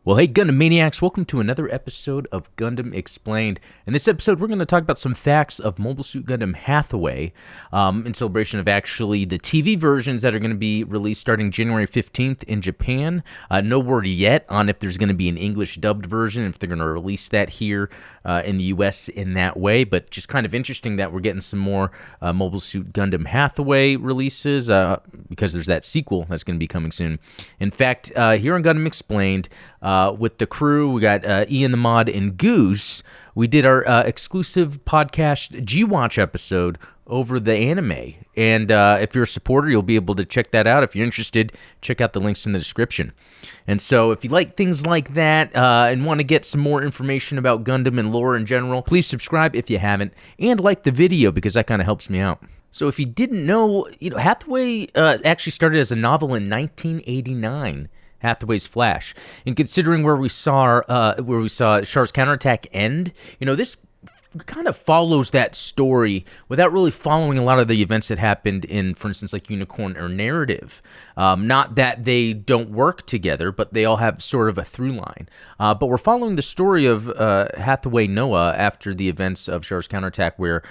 Well, hey, Gundam Maniacs, welcome to another episode of Gundam Explained. In this episode, we're going to talk about some facts of Mobile Suit Gundam Hathaway in celebration of actually the TV versions that are going to be released starting January 15th in Japan. No word yet on if there's going to be an English dubbed version, if they're going to release that here in the U.S. in that way, but just kind of interesting that we're getting some more Mobile Suit Gundam Hathaway releases because there's that sequel that's going to be coming soon. In fact, here on Gundam Explained, with the crew, we got Ian the Mod and Goose. We did our exclusive podcast G-Watch episode over the anime. And if you're a supporter, you'll be able to check that out. If you're interested, check out the links in the description. And so if you like things like that and want to get some more information about Gundam and lore in general, please subscribe if you haven't, and like the video because that kind of helps me out. So if you didn't know, Hathaway actually started as a novel in 1989. Hathaway's Flash, and considering where we saw Char's counterattack end, this kind of follows that story without really following a lot of the events that happened in, for instance, like Unicorn or Narrative. Not that they don't work together, but they all have sort of a through line. But we're following the story of Hathaway Noah after the events of Char's counterattack, where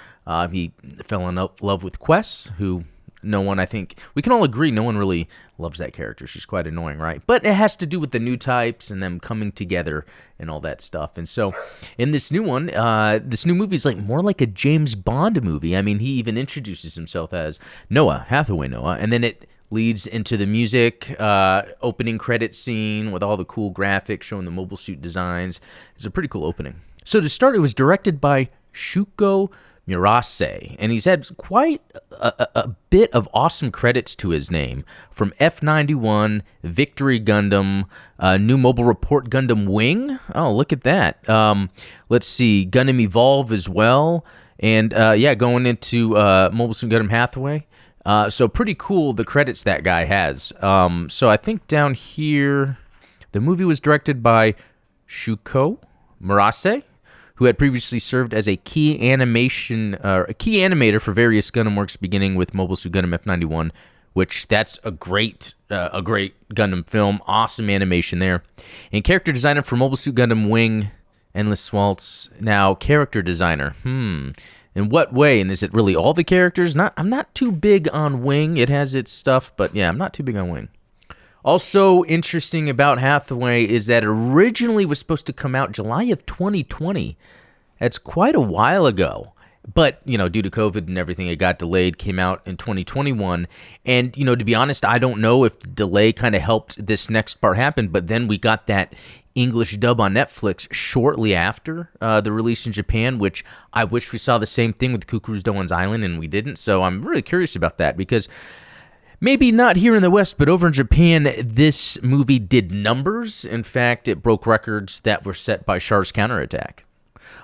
he fell in love with Quest, who no one, I think, we can all agree, no one really loves that character. She's quite annoying, right? But it has to do with the new types and them coming together and all that stuff. And so in this new one, this new movie is more like a James Bond movie. I mean, he even introduces himself as Noah, Hathaway Noah, and then it leads into the music, opening credit scene with all the cool graphics showing the mobile suit designs. It's a pretty cool opening. So to start, it was directed by Shuko Murase, and he's had quite a bit of awesome credits to his name, from F91, Victory Gundam, new mobile report Gundam Wing. Oh, look at that. Let's see, Gundam Evolve as well, and going into Mobile Suit Gundam Hathaway. So pretty cool the credits that guy has. So I think down here, the movie was directed by Shuko Murase, who had previously served as a key animator for various Gundam works, beginning with Mobile Suit Gundam F91, which that's a great Gundam film, awesome animation there, and character designer for Mobile Suit Gundam Wing, Endless Waltz. Now, character designer, in what way? And is it really all the characters? I'm not too big on Wing. It has its stuff, but yeah, I'm not too big on Wing. Also interesting about Hathaway is that it originally was supposed to come out July of 2020. That's quite a while ago. But, due to COVID and everything, it got delayed, came out in 2021. And, to be honest, I don't know if the delay kind of helped this next part happen, but then we got that English dub on Netflix shortly after the release in Japan, which I wish we saw the same thing with Kukuru's Doan's Island, and we didn't. So I'm really curious about that, because maybe not here in the West, but over in Japan, this movie did numbers. In fact, it broke records that were set by Char's counterattack.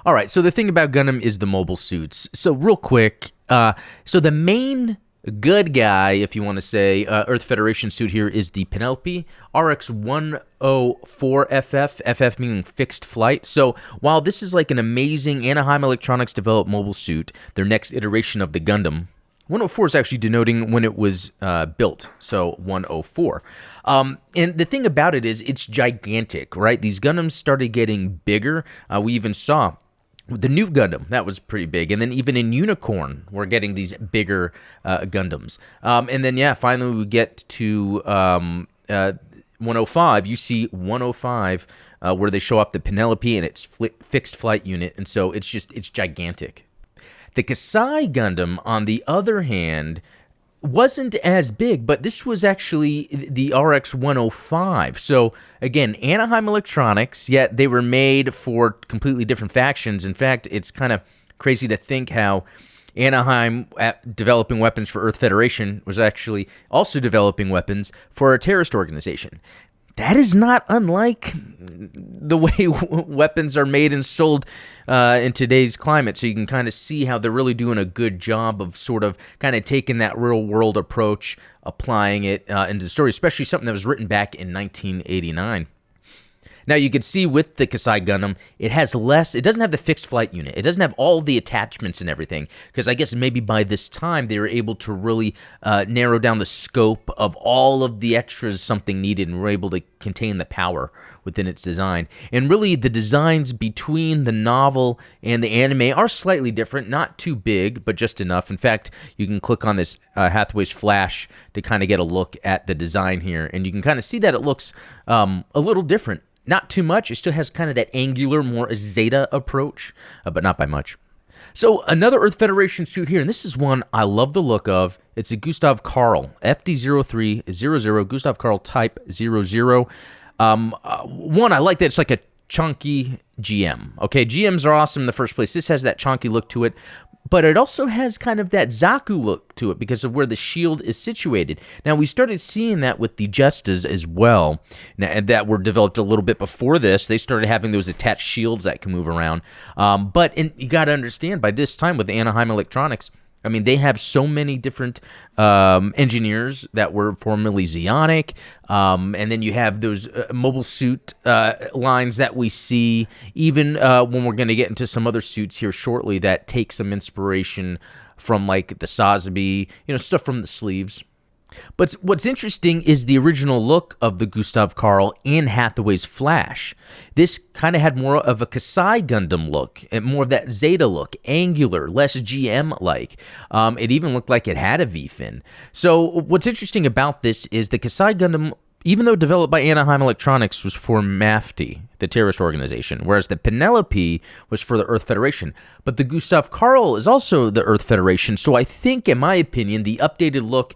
All right, so the thing about Gundam is the mobile suits. So real quick, so the main good guy, if you want to say, Earth Federation suit here is the Penelope RX-104FF, FF meaning fixed flight. So while this is like an amazing Anaheim Electronics developed mobile suit, their next iteration of the Gundam, 104 is actually denoting when it was built, so 104. And the thing about it is it's gigantic, right? These Gundams started getting bigger. We even saw the new Gundam, that was pretty big. And then even in Unicorn, we're getting these bigger Gundams. And then, finally we get to 105. You see 105 where they show off the Penelope and its fixed flight unit. And so it's gigantic. The Kasai Gundam, on the other hand, wasn't as big, but this was actually the RX-105. So, again, Anaheim Electronics, yet they were made for completely different factions. In fact, it's kind of crazy to think how Anaheim, developing weapons for Earth Federation, was actually also developing weapons for a terrorist organization. That is not unlike the way weapons are made and sold in today's climate. So you can kind of see how they're really doing a good job of sort of kind of taking that real world approach, applying it into the story, especially something that was written back in 1989. Now, you can see with the Kasai Gundam, it doesn't have the fixed flight unit. It doesn't have all the attachments and everything, because I guess maybe by this time they were able to really narrow down the scope of all of the extras something needed, and were able to contain the power within its design. And really, the designs between the novel and the anime are slightly different, not too big, but just enough. In fact, you can click on this Hathaway's Flash to kind of get a look at the design here, and you can kind of see that it looks a little different. Not too much. It still has kind of that angular, more Zeta approach, but not by much. So another Earth Federation suit here, and this is one I love the look of. It's a Gustav Karl, FD0300, Gustav Karl Type 00. One, I like that it's like a chunky GM. Okay, GMs are awesome in the first place. This has that chunky look to it, but it also has kind of that Zaku look to it because of where the shield is situated. Now, we started seeing that with the Justas as well, and that were developed a little bit before this. They started having those attached shields that can move around. But you got to understand, by this time with Anaheim Electronics, I mean, they have so many different engineers that were formerly Zeonic, and then you have those mobile suit lines that we see, even when we're going to get into some other suits here shortly that take some inspiration from, like, the Sazabi, stuff from the sleeves. But what's interesting is the original look of the Gustav Karl in Hathaway's Flash. This kind of had more of a Kasai Gundam look, and more of that Zeta look, angular, less GM-like. It even looked like it had a V-fin. So what's interesting about this is the Kasai Gundam, even though developed by Anaheim Electronics, was for MAFTI, the terrorist organization, whereas the Penelope was for the Earth Federation. But the Gustav Karl is also the Earth Federation, so I think, in my opinion, the updated look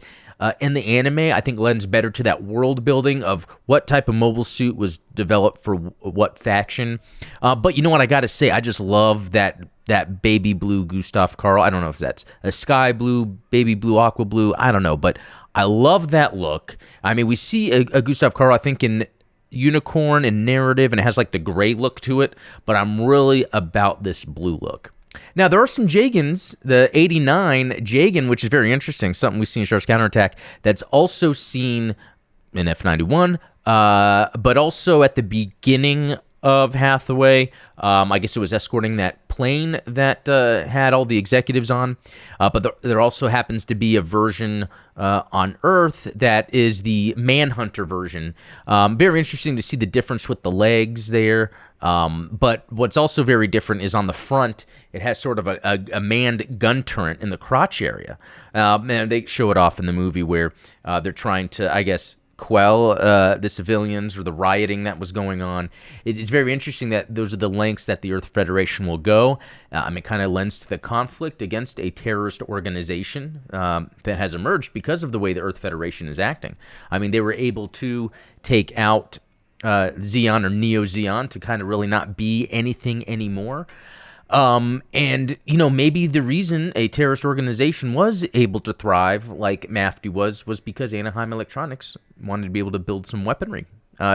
in the anime, I think, lends better to that world building of what type of mobile suit was developed for what faction. But you know what, I gotta say, I just love that baby blue Gustav Karl. I don't know if that's a sky blue, baby blue, aqua blue, I don't know, but I love that look. I mean, we see a Gustav Karl, I think, in Unicorn and Narrative, and it has like the gray look to it, but I'm really about this blue look. Now, there are some Jagans, the 89 Jagan, which is very interesting, something we see in Star Wars Counterattack, that's also seen in F91, but also at the beginning of Hathaway. I guess it was escorting that plane that had all the executives on, but there also happens to be a version on Earth that is the Manhunter version. Very interesting to see the difference with the legs there. But what's also very different is on the front, it has sort of a manned gun turret in the crotch area. And they show it off in the movie where they're trying to, I guess, quell the civilians or the rioting that was going on. It's very interesting that those are the lengths that the Earth Federation will go. It kind of lends to the conflict against a terrorist organization that has emerged because of the way the Earth Federation is acting. I mean, they were able to take out Zeon or Neo Zeon to kind of really not be anything anymore. And, maybe the reason a terrorist organization was able to thrive like MAFTI was because Anaheim Electronics wanted to be able to build some weaponry.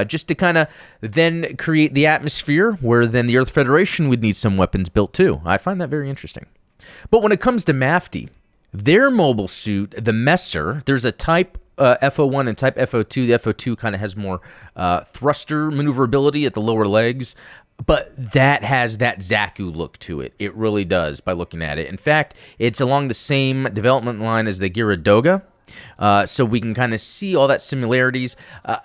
Just to kind of then create the atmosphere where then the Earth Federation would need some weapons built too. I find that very interesting. But when it comes to MAFTI, their mobile suit, the Messer, there's a type FO1 and type FO2. The FO2 kind of has more thruster maneuverability at the lower legs, but that has that Zaku look to it. It really does by looking at it. In fact, it's along the same development line as the Gyaradoga, so we can kind of see all that similarities.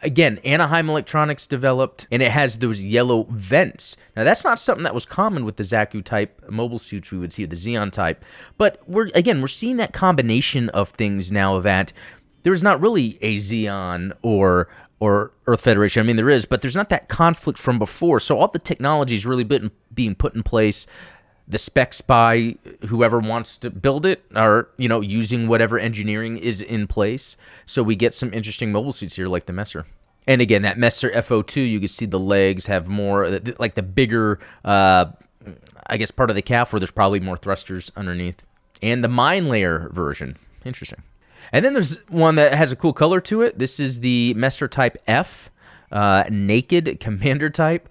Again, Anaheim Electronics developed, and it has those yellow vents. Now, that's not something that was common with the Zaku type mobile suits we would see, the Zeon type, but we're seeing that combination of things now that there's not really a Zeon or Earth Federation. I mean, there is, but there's not that conflict from before. So all the technology is really being put in place. The specs by whoever wants to build it are, using whatever engineering is in place. So we get some interesting mobile suits here like the Messer. And again, that Messer FO2, you can see the legs have more, like the bigger, I guess, part of the calf where there's probably more thrusters underneath. And the Mine Layer version. Interesting. And then there's one that has a cool color to it. This is the Messer Type F, Naked Commander Type.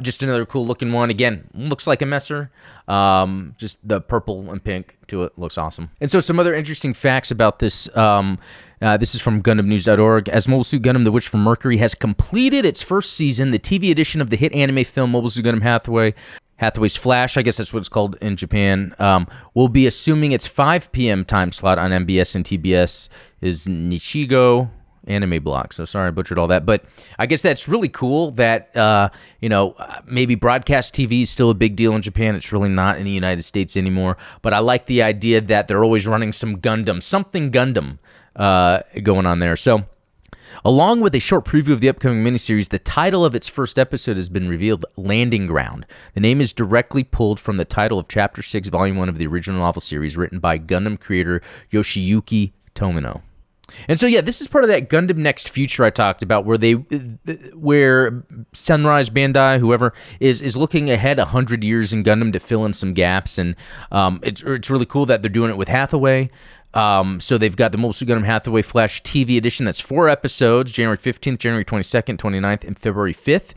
Just another cool looking one. Again, looks like a Messer. Just the purple and pink to it looks awesome. And so some other interesting facts about this This is from GundamNews.org. As Mobile Suit Gundam: The Witch from Mercury has completed its first season, the TV edition of the hit anime film Mobile Suit Gundam Hathaway's Flash, I guess that's what it's called in Japan, will be assuming its 5 p.m. time slot on MBS and TBS is Nichigo Anime Block. So sorry I butchered all that, but I guess that's really cool that maybe broadcast TV is still a big deal in Japan. It's really not in the United States anymore, but I like the idea that they're always running some something Gundam going on there. So along with a short preview of the upcoming miniseries, the title of its first episode has been revealed, Landing Ground. The name is directly pulled from the title of Chapter 6, Volume 1 of the original novel series, written by Gundam creator Yoshiyuki Tomino. And so, yeah, this is part of that Gundam Next Future I talked about, where Sunrise Bandai, whoever, is looking ahead 100 years in Gundam to fill in some gaps, and it's really cool that they're doing it with Hathaway. So they've got the Mobile Suit Gundam Hathaway Flash TV edition. That's 4 episodes, January 15th, January 22nd, 29th, and February 5th.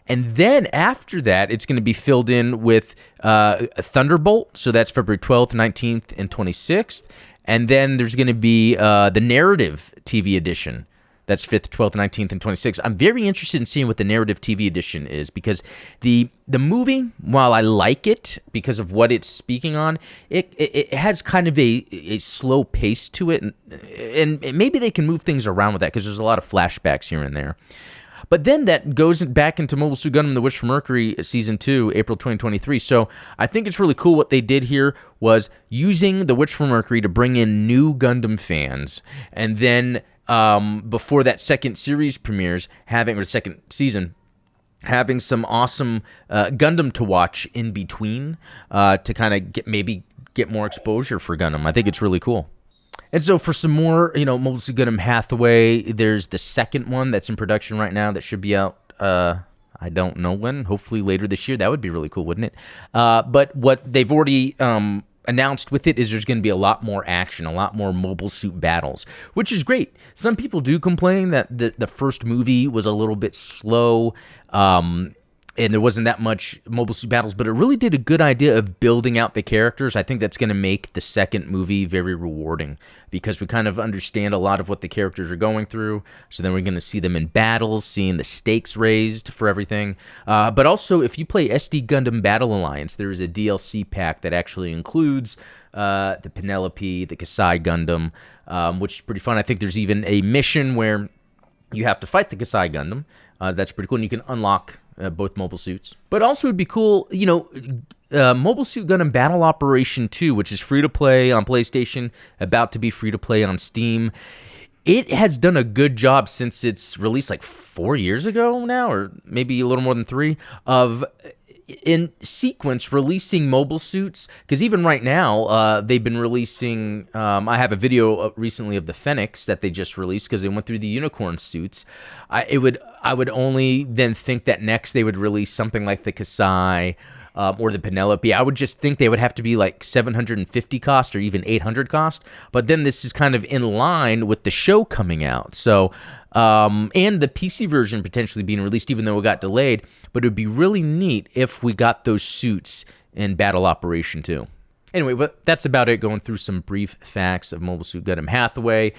And then after that, it's going to be filled in with Thunderbolt. So that's February 12th, 19th, and 26th. And then there's going to be the narrative TV edition. That's 5th, 12th, 19th, and 26th. I'm very interested in seeing what the narrative TV edition is, because the movie, while I like it because of what it's speaking on, it has kind of a slow pace to it, and maybe they can move things around with that because there's a lot of flashbacks here and there. But then that goes back into Mobile Suit Gundam: The Witch from Mercury Season 2, April 2023. So I think it's really cool what they did here was using The Witch from Mercury to bring in new Gundam fans, and then before that second series premieres, second season, having some awesome Gundam to watch in between to kind of get more exposure for Gundam. I think it's really cool. And so for some more, Mobile Suit Gundam Hathaway, there's the second one that's in production right now that should be out, I don't know when, hopefully later this year. That would be really cool, wouldn't it? But what they've already announced with it is there's going to be a lot more action, a lot more mobile suit battles, which is great. Some people do complain that the first movie was a little bit slow, and there wasn't that much mobile suit battles, but it really did a good idea of building out the characters. I think that's going to make the second movie very rewarding because we kind of understand a lot of what the characters are going through. So then we're going to see them in battles, seeing the stakes raised for everything. But also, if you play SD Gundam Battle Alliance, there is a DLC pack that actually includes the Penelope, the Kasai Gundam, which is pretty fun. I think there's even a mission where you have to fight the Kasai Gundam. That's pretty cool, and you can unlock both mobile suits. But also it'd be cool, Mobile Suit Gundam Battle Operation 2, which is free-to-play on PlayStation, about to be free-to-play on Steam. It has done a good job since its release like 4 years ago now, or maybe a little more than 3, of in sequence releasing mobile suits, because even right now they've been releasing I have a video recently of the Phoenix that they just released because they went through the unicorn suits. I would only then think that next they would release something like the Kasai or the Penelope. I would just think they would have to be like 750 cost or even 800 cost, but then this is kind of in line with the show coming out. So and the PC version potentially being released, even though it got delayed. But it would be really neat if we got those suits in Battle Operation 2. Anyway, but that's about it, going through some brief facts of Mobile Suit Gundam Hathaway,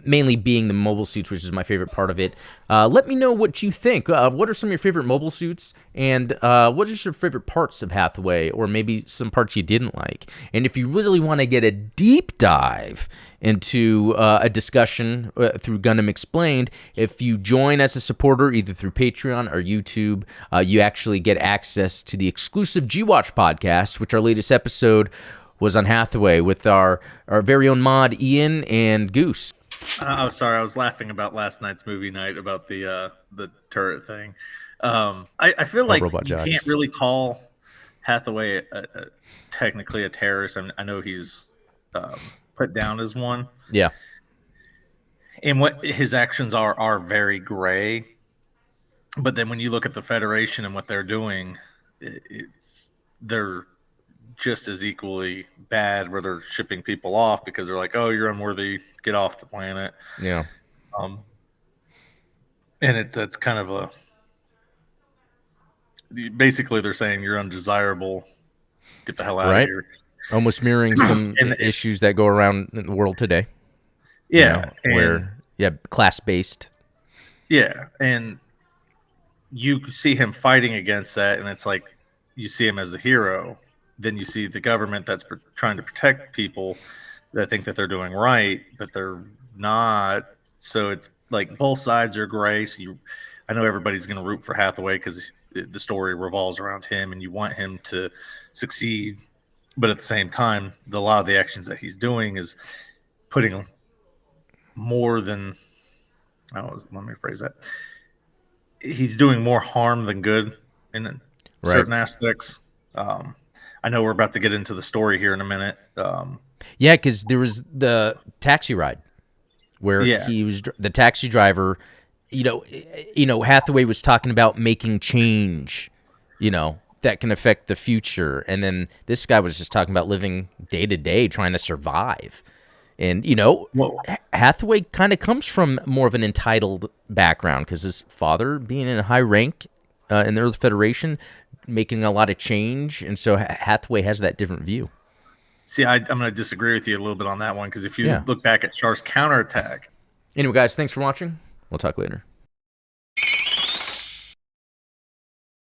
mainly being the mobile suits, which is my favorite part of it. Let me know what you think. What are some of your favorite mobile suits, and what is your favorite parts of Hathaway, or maybe some parts you didn't like? And if you really want to get a deep dive into a discussion through Gundam Explained, if you join as a supporter, either through Patreon or YouTube, you actually get access to the exclusive G-Watch podcast, which our latest episode was on Hathaway with our very own mod, Ian and Goose. I'm sorry, I was laughing about last night's movie night about the turret thing. I feel like you can't really call Hathaway technically a terrorist. I know he's put down as one. Yeah. And what his actions are very gray. But then when you look at the Federation and what they're doing, they're just as equally bad, where they're shipping people off because they're like, oh, you're unworthy, get off the planet. Yeah. And that's kind of basically they're saying you're undesirable, get the hell out of here. Almost mirroring some issues that go around in the world today. Yeah. Where Yeah, class-based. Yeah, and you see him fighting against that, and it's like you see him as the hero. Then you see the government that's trying to protect people that think that they're doing right, but they're not. So it's like both sides are gray. So I know everybody's going to root for Hathaway because the story revolves around him, and you want him to succeed. But at the same time, a lot of the actions that he's doing is putting more than. Let me phrase that. He's doing more harm than good in certain aspects. I know we're about to get into the story here in a minute. Yeah, because there was the taxi ride where he was the taxi driver. Hathaway was talking about making change, that can affect the future. And then this guy was just talking about living day to day, trying to survive. And, Hathaway kind of comes from more of an entitled background because his father being in a high rank in the Earth Federation, making a lot of change. And so Hathaway has that different view. See, I'm going to disagree with you a little bit on that one because if you look back at Char's counterattack. Anyway, guys, thanks for watching. We'll talk later.